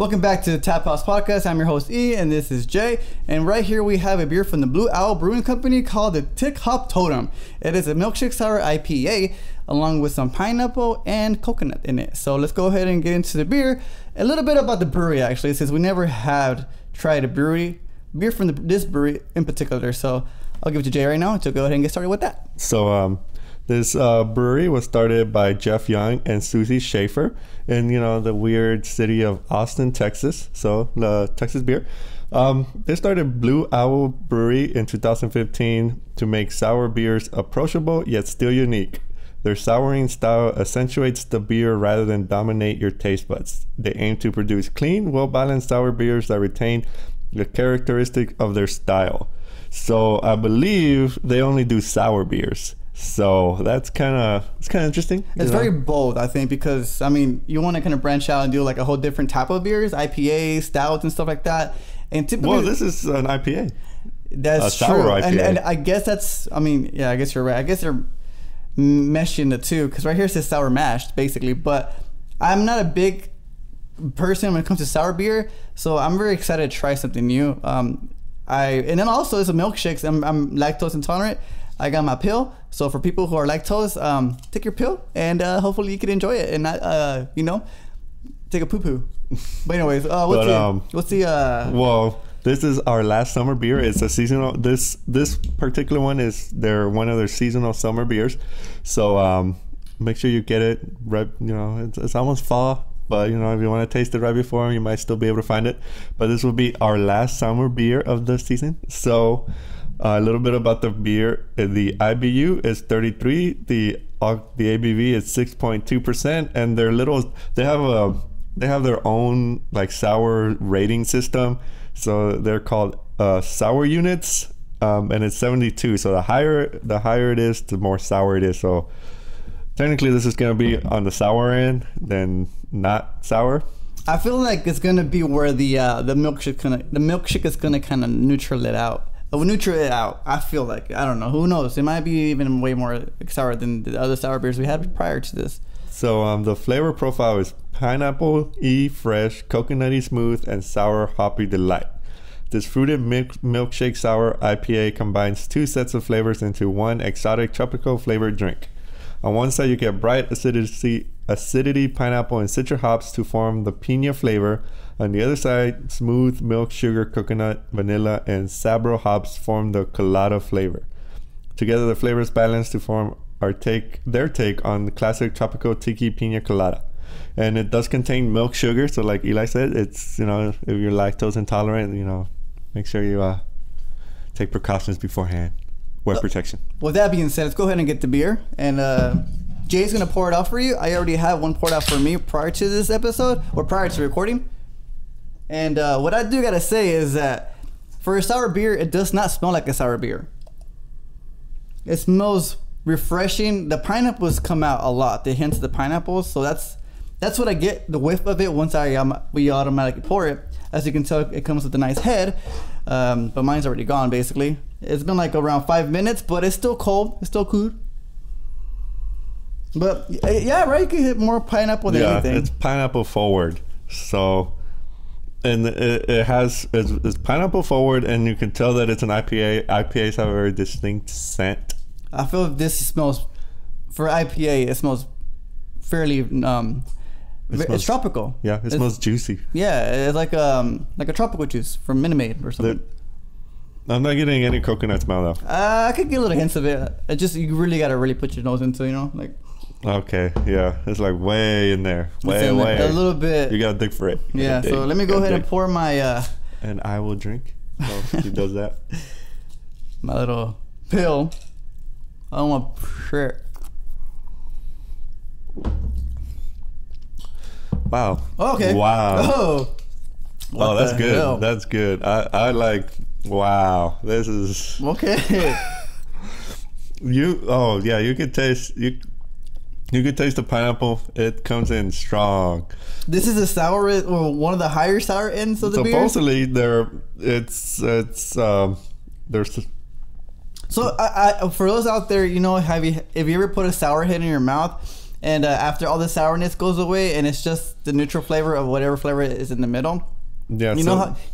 Welcome back to the Tap House Podcast. I'm your host E, and this is Jay. And right here we have a beer from the Blue Owl Brewing Company called the Tick Hop Totem. It is a milkshake sour IPA along with some pineapple and coconut in it. So let's go ahead and get into the beer. A little bit about the brewery actually, since we never have tried a beer from this brewery in particular. So I'll give it to Jay right now to go ahead and get started with that. So this brewery was started by Jeff Young and Susie Schaefer in the weird city of Austin, Texas. So the Texas beer. They started Blue Owl Brewery in 2015 to make sour beers approachable yet still unique. Their souring style accentuates the beer rather than dominate your taste buds. They aim to produce clean, well-balanced sour beers that retain the characteristic of their style. So I believe they only do sour beers. So that's kind of interesting. It's very bold, I think, because you want to kind of branch out and do like a whole different type of beers, IPAs, stouts, and stuff like that. And typically, this is an IPA. That's true. IPA. And I guess that's. I guess you're right. I guess they're meshing the two, because right here it says sour mash basically. But I'm not a big person when it comes to sour beer, so I'm very excited to try something new. And then also it's a milkshake. I'm lactose intolerant. I got my pill. So for people who are lactose, take your pill and hopefully you can enjoy it and not, take a poo-poo. But anyways, well, this is our last summer beer. It's a seasonal. This particular one is one of their seasonal summer beers. So make sure you get it. Right, it's almost fall. But, if you want to taste it right before, you might still be able to find it. But this will be our last summer beer of the season. So a little bit about the beer. The IBU is 33. The ABV is 6.2%. And they have their own like sour rating system. So they're called sour units. And it's 72. So the higher it is, the more sour it is. So technically this is going to be on the sour end than not sour. I feel like it's going to be where the milkshake is going to kind of neutral it out. I feel like. I don't know. Who knows? It might be even way more sour than the other sour beers we had prior to this. So the flavor profile is pineapple, fresh, coconutty smooth, and sour hoppy delight. This fruited milkshake sour IPA combines two sets of flavors into one exotic tropical flavored drink. On one side, you get bright acidity, pineapple, and citrus hops to form the piña flavor. On the other side, smooth milk, sugar, coconut, vanilla, and sabro hops form the colada flavor. Together, the flavors balance to form their take on the classic tropical tiki piña colada. And it does contain milk sugar, so like Eli said, it's if you're lactose intolerant, make sure you take precautions beforehand. Wear protection. With that being said, let's go ahead and get the beer. And Jay's gonna pour it out for you. I already have one poured out for me prior to this episode, or prior to recording. And what I do gotta say is that for a sour beer, it does not smell like a sour beer. It smells refreshing. The pineapples come out a lot. The hints of the pineapples. So that's what I get, the whiff of it once we automatically pour it. As you can tell, it comes with a nice head. But mine's already gone basically. It's been like around 5 minutes, but it's still cold. It's still cool. But yeah, right. You can hit more pineapple than anything. It's pineapple forward. So, and it's pineapple forward, and you can tell that it's an IPA. IPAs have a very distinct scent. I feel this smells, for IPA, it smells fairly. It's tropical. Yeah, it smells juicy. Yeah, it's like a tropical juice from Minute Maid or something. I'm not getting any coconut smell though. I could get little hints of it. You really gotta put your nose into, like. Okay, yeah, it's like way in there, way. A little bit. You gotta dig for it. Yeah, so let me go ahead and pour my. And I will drink. So he does that. My little pill. I don't want shit. Wow. Okay. Wow. Oh, that's good. Hell? That's good. I like. Wow. This is okay. You could taste the pineapple. It comes in strong. This is a sour, or one of the higher sour ends of the beer. Supposedly, there's. So, for those out there, if you ever put a sour head in your mouth, and after all the sourness goes away, and it's just the neutral flavor of whatever flavor is in the middle. Yeah. You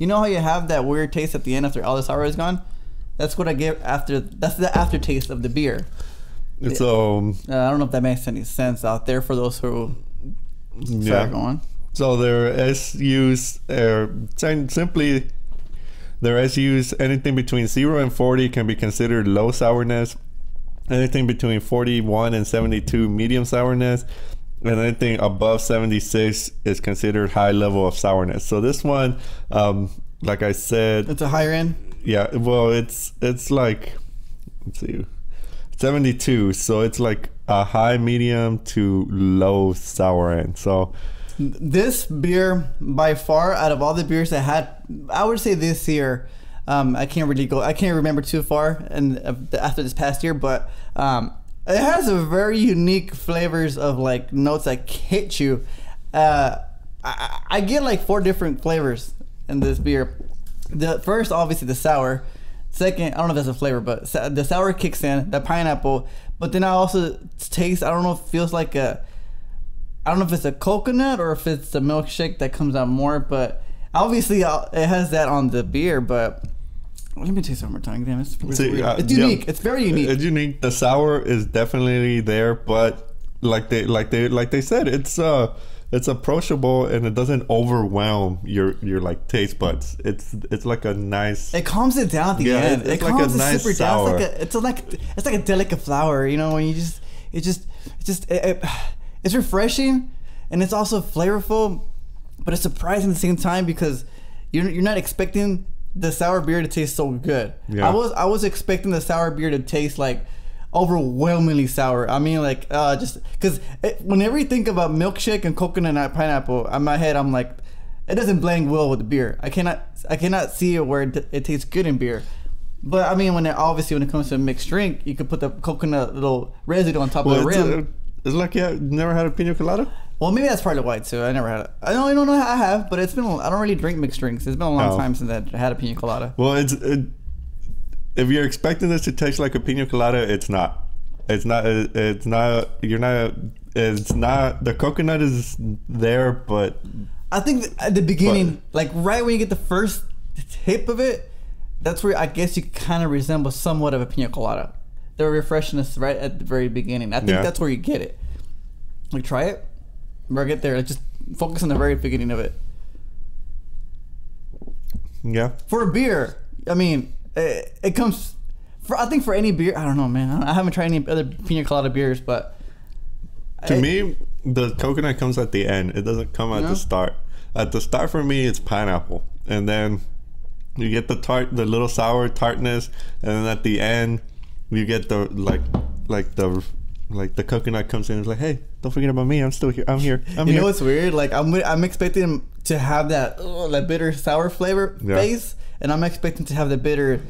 know how you have that weird taste at the end after all the sour is gone. That's what I get after. That's the aftertaste of the beer. So I don't know if that makes any sense out there for those who. Sorry, go on. So their SUs are simply their SUs. Anything between 0 and 40 can be considered low sourness. Anything between 41 and 72 medium sourness, and anything above 76 is considered high level of sourness. So this one, like I said, it's a higher end. Yeah, well, it's like, let's see, 72. So it's like a high medium to low sour end. So this beer, by far, out of all the beers I had, I would say this year, I can't remember too far and after this past year, but it has a very unique flavors of like notes that hit you. I get like 4 different flavors in this beer. The first, obviously, the sour. Second, I don't know if that's a flavor, but the sour kicks in, the pineapple. But then I also taste, I don't know if it feels like I don't know if it's a coconut or if it's a milkshake that comes out more, but obviously it has that on the beer. But let me taste it one more time. Damn, it's unique. Yeah, it's very unique. It's unique. The sour is definitely there, but like they said, it's approachable and it doesn't overwhelm your like taste buds. It's like a nice. It calms it down at the end. It's like a nice super sour. Down. It's like a delicate flower. You know, when you it's refreshing and it's also flavorful, but it's surprising at the same time because you're not expecting the sour beer to taste so good. Yeah. I was expecting the sour beer to taste like overwhelmingly sour. I mean, like just because whenever you think about milkshake and coconut and pineapple, in my head I'm like, it doesn't blend well with the beer. I cannot see it where it tastes good in beer. But I mean, when it comes to a mixed drink, you could put the coconut little residue on top of the rim. It's like you never had a pina colada? Well, maybe that's probably why too. I never had it. I don't know. I have, but I don't really drink mixed drinks. It's been a long time since I had a pina colada. Well, if you're expecting this to taste like a pina colada, it's not. It's not. You're not. It's not. The coconut is there, but I think at the beginning, like right when you get the first tip of it, that's where I guess you kind of resemble somewhat of a pina colada. The refreshness right at the very beginning. I think that's where you get it. Like try it. Or get there. Like just focus on the very beginning of it. Yeah. For a beer, I mean, it comes. I think for any beer, I don't know, man. I haven't tried any other pina colada beers, but to me, the coconut comes at the end. It doesn't come at the start. At the start for me, it's pineapple, and then you get the little sour tartness, and then at the end, you get the the coconut comes in. It's like, hey, don't forget about me. I'm still here. I'm here. You know what's weird? Like I'm expecting to have that bitter sour flavor base, and I'm expecting to have the bitter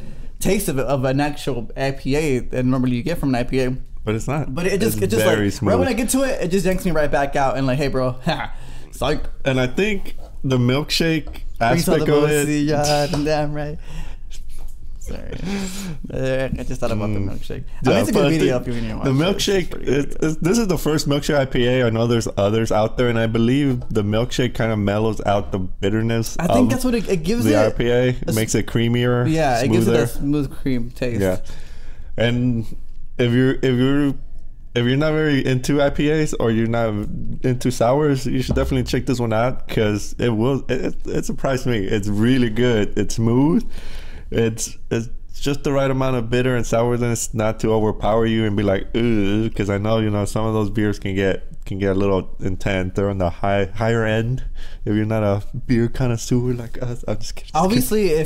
taste of an actual IPA that normally you get from an IPA. But it's not. But it just like smooth. Right when I get to it, it just yanks me right back out and like, hey, bro, psych. And I think the milkshake aspect of it. Yeah, damn right. Sorry, I just thought about the milkshake. I mean, it's a good video if you want to watch. The milkshake, this is the first milkshake IPA. I know there's others out there, and I believe the milkshake kind of mellows out the bitterness. I think that's what it gives the it. The IPA it makes it creamier. Yeah, smoother. It gives it a smooth cream taste. Yeah, and if you're not very into IPAs or you're not into sours, you should definitely check this one out because it surprised me. It's really good. It's smooth. It's just the right amount of bitter and sourness not to overpower you and be like, ooh, because I know some of those beers can get a little intense. They're on the higher end. If you're not a beer connoisseur like us, I'm just kidding. Obviously,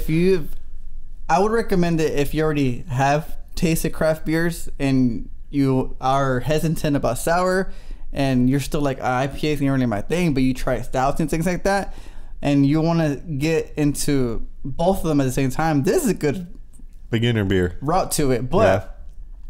I would recommend it if you already have tasted craft beers and you are hesitant about sour and you're still like IPAs ain't really my thing, but you try stouts and things like that, and you want to get into both of them at the same time. This is a good beginner beer route to it. But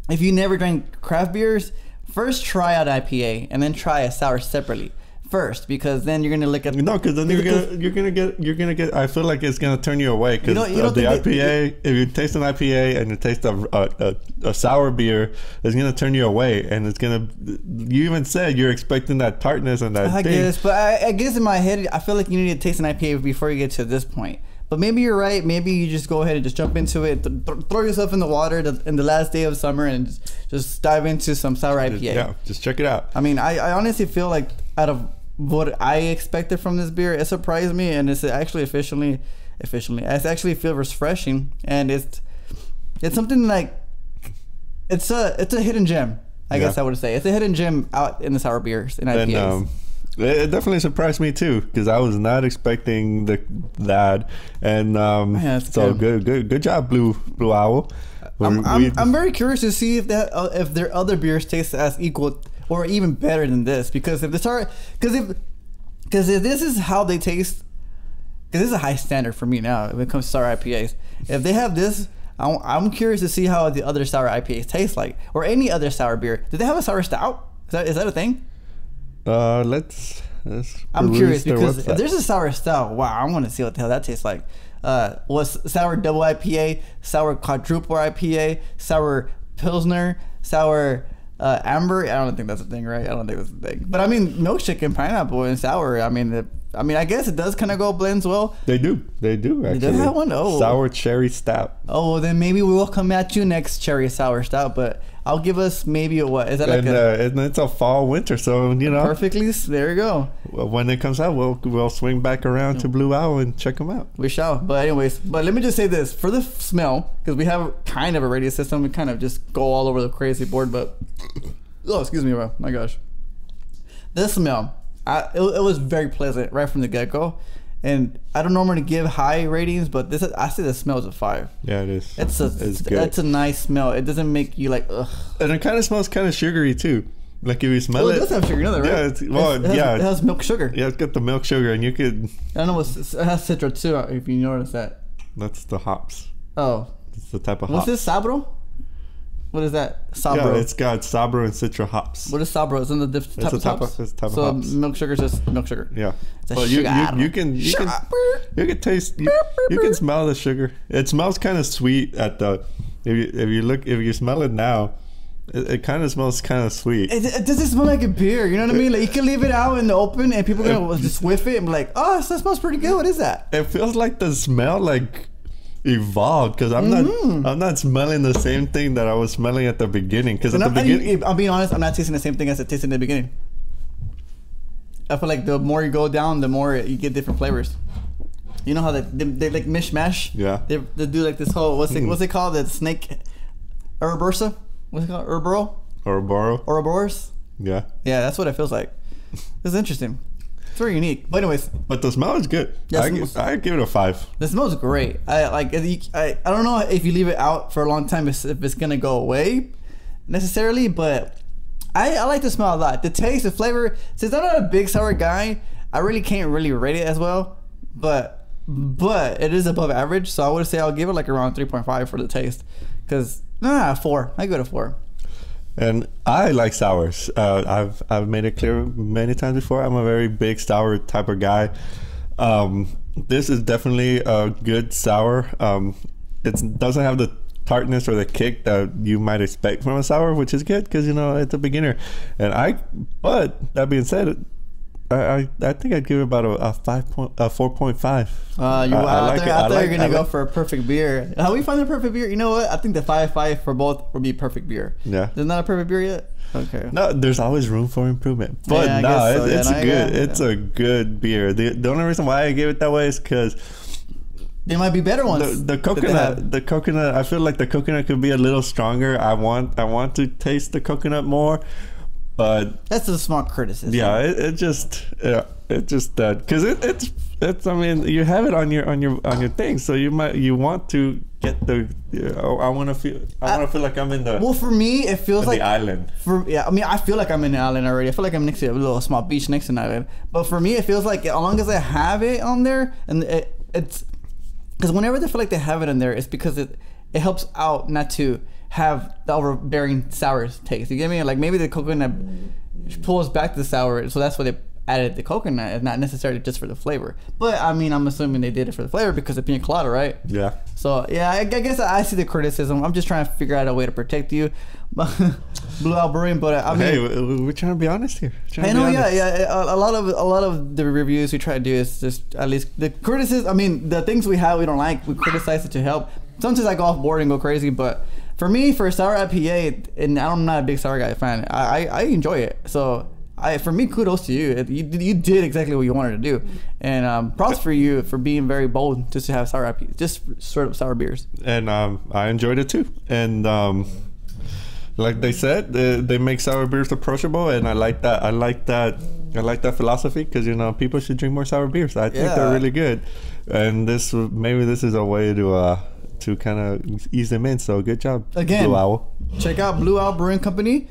if you never drank craft beers, first try out IPA and then try a sour separately. first, because then you're gonna look at no, because then you're gonna get. I feel like it's gonna turn you away because the IPA. If you taste an IPA and you taste a sour beer, it's gonna turn you away, and it's gonna. You even said you're expecting that tartness and that. I thing. guess, but I guess in my head, I feel like you need to taste an IPA before you get to this point. But maybe you're right. Maybe you just go ahead and just jump into it, throw yourself in the water in the last day of summer, and just dive into some sour IPA. Yeah, just check it out. I mean, I honestly feel like out of what I expected from this beer, it surprised me, and it's actually efficiently. I actually feel refreshing, and it's something like it's a hidden gem. I guess I would say it's a hidden gem out in the sour beers and IPAs. And, it definitely surprised me too, because I was not expecting that, and so good job, Blue Owl. I'm very curious to see if their other beers taste as equal or even better than this, because if this is how they taste, because this is a high standard for me now when it comes to sour IPAs. If they have this, I'm curious to see how the other sour IPAs taste like, or any other sour beer. Do they have a sour stout? Is that a thing? Let's I'm curious, because if there's a sour stout, wow, I want to see what the hell that tastes like. Was sour double IPA, sour quadruple IPA, sour pilsner, sour amber. I don't think that's a thing, right? I don't think that's a thing. But I mean, milkshake and pineapple and sour. I mean, I guess it does kind of go blends well. They do actually. Does have one? Oh, sour cherry stout. Oh, well, then maybe we will come at you next, cherry sour stout. But I'll give us maybe a what? Is that like and it's a fall winter, so perfectly. There you go. When it comes out, we'll swing back around to Blue Owl and check them out. We shall. But anyways, let me just say this for the smell, because we have kind of a radio system. We kind of just go all over the crazy board. But excuse me, bro. My gosh, this smell. It was very pleasant right from the get-go, and I don't normally give high ratings, but I say the smell is a 5. Yeah, it is. It's good. It's a nice smell. It doesn't make you like ugh. And it kind of smells kind of sugary too. Like if you smell it. It does have sugar, right? Yeah, it has milk sugar. Yeah, it's got the milk sugar, and you could. I know it has citra too. If you notice that. That's the hops. Oh. It's the type of hops. What's this, Sabro? What is that? Sabro. Yeah, it's got Sabro and Citra hops. What is Sabro? Is it the type of hops? It's type so of hops. Milk sugar is just milk sugar. Yeah. It's a sugar. You can taste. You can smell the sugar. It smells kind of sweet at the. If you smell it now, it kind of smells kind of sweet. It doesn't smell like a beer. You know what I mean? Like you can leave it out in the open and people are gonna just whiff it and be like, oh, that smells pretty good. What is that? It feels like the smell evolved, because I'm not smelling the same thing that I was smelling at the beginning. Because at the beginning, I'll be honest, I'm not tasting the same thing as it tasted in the beginning. I feel like the more you go down, the more you get different flavors. You know how they like mishmash? Yeah. They do like this whole what's it called? The snake Ouroboros? What's it called? Ouroboros? Yeah. Yeah, that's what it feels like. It's interesting. It's very unique. But anyways. But the smell is good. Yeah, I give it a 5. The smell is great. I don't know if you leave it out for a long time if it's gonna go away necessarily, but I like the smell a lot. The taste, the flavor. Since I'm not a big sour guy, I really can't really rate it as well. But it is above average, so I would say I'll give it like around 3.5 for the taste. 4. I give it a 4. And I like sours. I've made it clear many times before. I'm a very big sour type of guy. This is definitely a good sour. It doesn't have the tartness or the kick that you might expect from a sour, which is good because it's a beginner. But that being said, I think I'd give it about a 4.5. I thought you were gonna go for a perfect beer. How we find the perfect beer? You know what? I think the 5.5 for both would be perfect beer. Yeah. There's not a perfect beer yet. Okay. No, there's always room for improvement. But it's a good beer. The only reason why I gave it that way is because there might be better ones. The coconut. I feel like the coconut could be a little stronger. I want to taste the coconut more. But that's a small criticism. Yeah, it just that because it's. I mean, you have it on your thing, so you want to get the. I want to feel like I'm in the. Well, for me, it feels like the island. I feel like I'm in the island already. I feel like I'm next to a little small beach next to an island. But for me, it feels like as long as I have it on there, and it's because whenever they feel like they have it in there, it's because it helps out not to have the overbearing sour taste. You get me? Like maybe the coconut pulls back the sour, so that's why they added the coconut and not necessarily just for the flavor. But I mean, I'm assuming they did it for the flavor because of pina colada, right? Yeah. So yeah, I guess I see the criticism. I'm just trying to figure out a way to protect you, Blue Owl Brewing. But I mean, hey, we're trying to be honest here. I know, yeah. A lot of the reviews we try to do is just at least the criticism. I mean, the things we don't like, we criticize it to help. Sometimes I go off board and go crazy, but for me, for a sour IPA, and I'm not a big sour guy fan, I enjoy it. So for me, kudos to you. You did exactly what you wanted to do, and props for you for being very bold just to have sour IPA, just sort of sour beers. And I enjoyed it too. And like they said, they make sour beers approachable, and I like that. I like that philosophy because people should drink more sour beers. I think they're really good, and maybe this is a way to kind of ease them in. So good job, again. Blue Owl. Check out Blue Owl Brewing Company.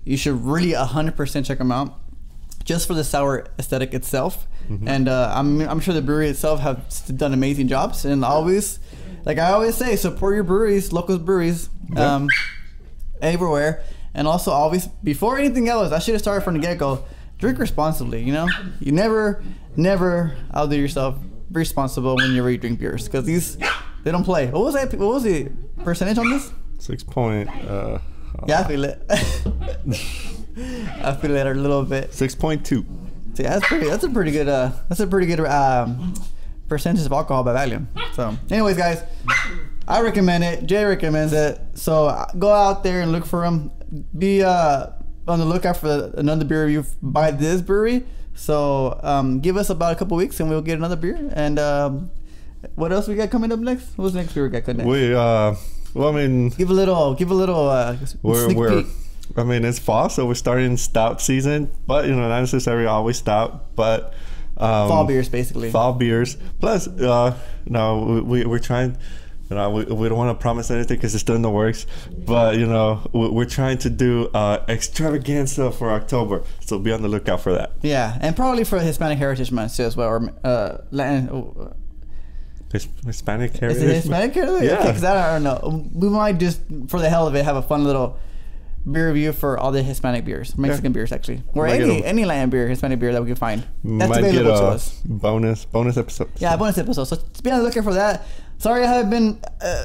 You should really 100% check them out, just for the sour aesthetic itself. Mm-hmm. And I'm sure the brewery itself have done amazing jobs. And always, like I always say, support your breweries, local breweries, everywhere. And also, always, before anything else, I should have started from the get-go. Drink responsibly. You never outdo yourself. Be responsible when you drink beers, because they don't play. What was the percentage on this? 6 point. Yeah, I feel it. I feel it a little bit. 6.2. See, that's a pretty good percentage of alcohol by volume. So, anyways, guys, I recommend it. Jay recommends it. So go out there and look for them. Be on the lookout for another beer review by this brewery. So give us about a couple weeks and we'll get another beer. And what else we got coming up next? What's the next beer we got coming next? Well, I mean, give a little sneak peek. I mean, it's fall, so we're starting stout season, but not necessarily always stout, but fall beers basically. Fall beers. Plus, we're trying. We don't want to promise anything because it's still in the works, but we're trying to do extravaganza for October, so be on the lookout for that. Yeah, and probably for Hispanic Heritage Month too as well, or Latin. Hispanic Heritage. Is it Hispanic Heritage? Yeah. Because I don't know. We might just, for the hell of it, have a fun little beer review for all the Hispanic beers, Mexican beers actually, or any Latin beer, Hispanic beer that we can find. That's available to us. Bonus episode. Yeah, bonus episode. So be on the lookout for that. Sorry, I haven't been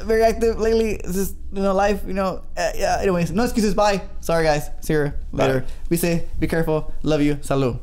very active lately. It's just life. Anyways, no excuses. Bye. Sorry, guys. See you later. Bye. Be safe. Be careful. Love you. Salud.